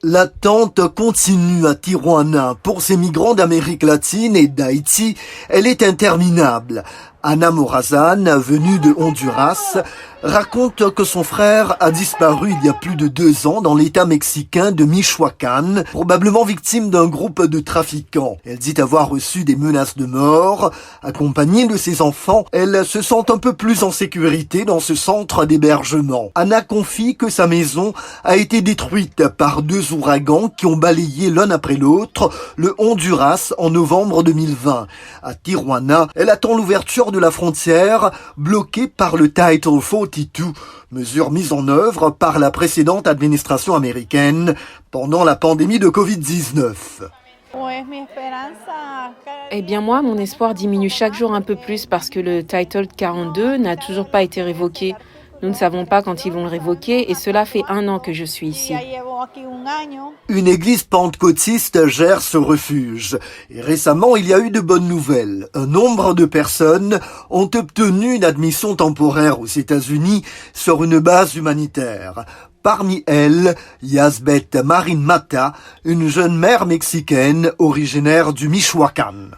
L'attente continue à Tijuana pour ces migrants d'Amérique latine et d'Haïti. Elle est interminable. Ana Morazan, venue de Honduras, raconte que son frère a disparu il y a plus de 2 ans dans l'état mexicain de Michoacán, probablement victime d'un groupe de trafiquants. Elle dit avoir reçu des menaces de mort. Accompagnée de ses enfants, elle se sent un peu plus en sécurité dans ce centre d'hébergement. Ana confie que sa maison a été détruite par 2 ouragans qui ont balayé l'un après l'autre le Honduras en novembre 2020. À Tijuana, elle attend l'ouverture de la frontière, bloquée par le Title 42, mesure mise en œuvre par la précédente administration américaine pendant la pandémie de Covid-19. Eh bien moi, mon espoir diminue chaque jour un peu plus parce que le Title 42 n'a toujours pas été révoqué. Nous ne savons pas quand ils vont le révoquer et cela fait 1 an que je suis ici. Une église pentecôtiste gère ce refuge. Et récemment, il y a eu de bonnes nouvelles. Un nombre de personnes ont obtenu une admission temporaire aux États-Unis sur une base humanitaire. Parmi elles, Yazbet Marin Mata, une jeune mère mexicaine originaire du Michoacán.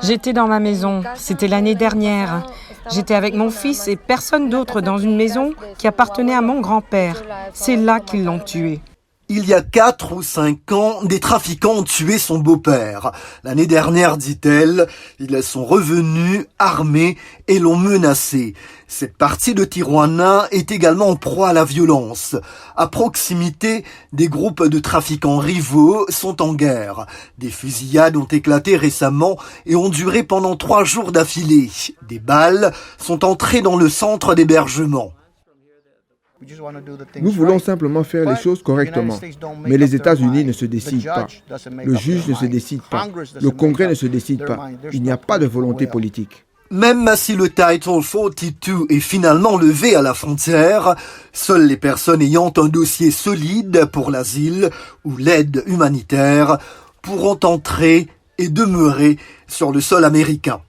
J'étais dans ma maison, c'était l'année dernière. J'étais avec mon fils et personne d'autre dans une maison qui appartenait à mon grand-père. C'est là qu'ils l'ont tué. Il y a 4 ou 5 ans, des trafiquants ont tué son beau-père. L'année dernière, dit-elle, ils sont revenus armés et l'ont menacé. Cette partie de Tijuana est également en proie à la violence. À proximité, des groupes de trafiquants rivaux sont en guerre. Des fusillades ont éclaté récemment et ont duré pendant 3 jours d'affilée. Des balles sont entrées dans le centre d'hébergement. Nous voulons simplement faire les choses correctement. Mais les États-Unis ne se décident pas. Le juge ne se décide pas. Le Congrès ne se décide pas. Il n'y a pas de volonté politique. Même si le Title 42 est finalement levé à la frontière, seules les personnes ayant un dossier solide pour l'asile ou l'aide humanitaire pourront entrer et demeurer sur le sol américain.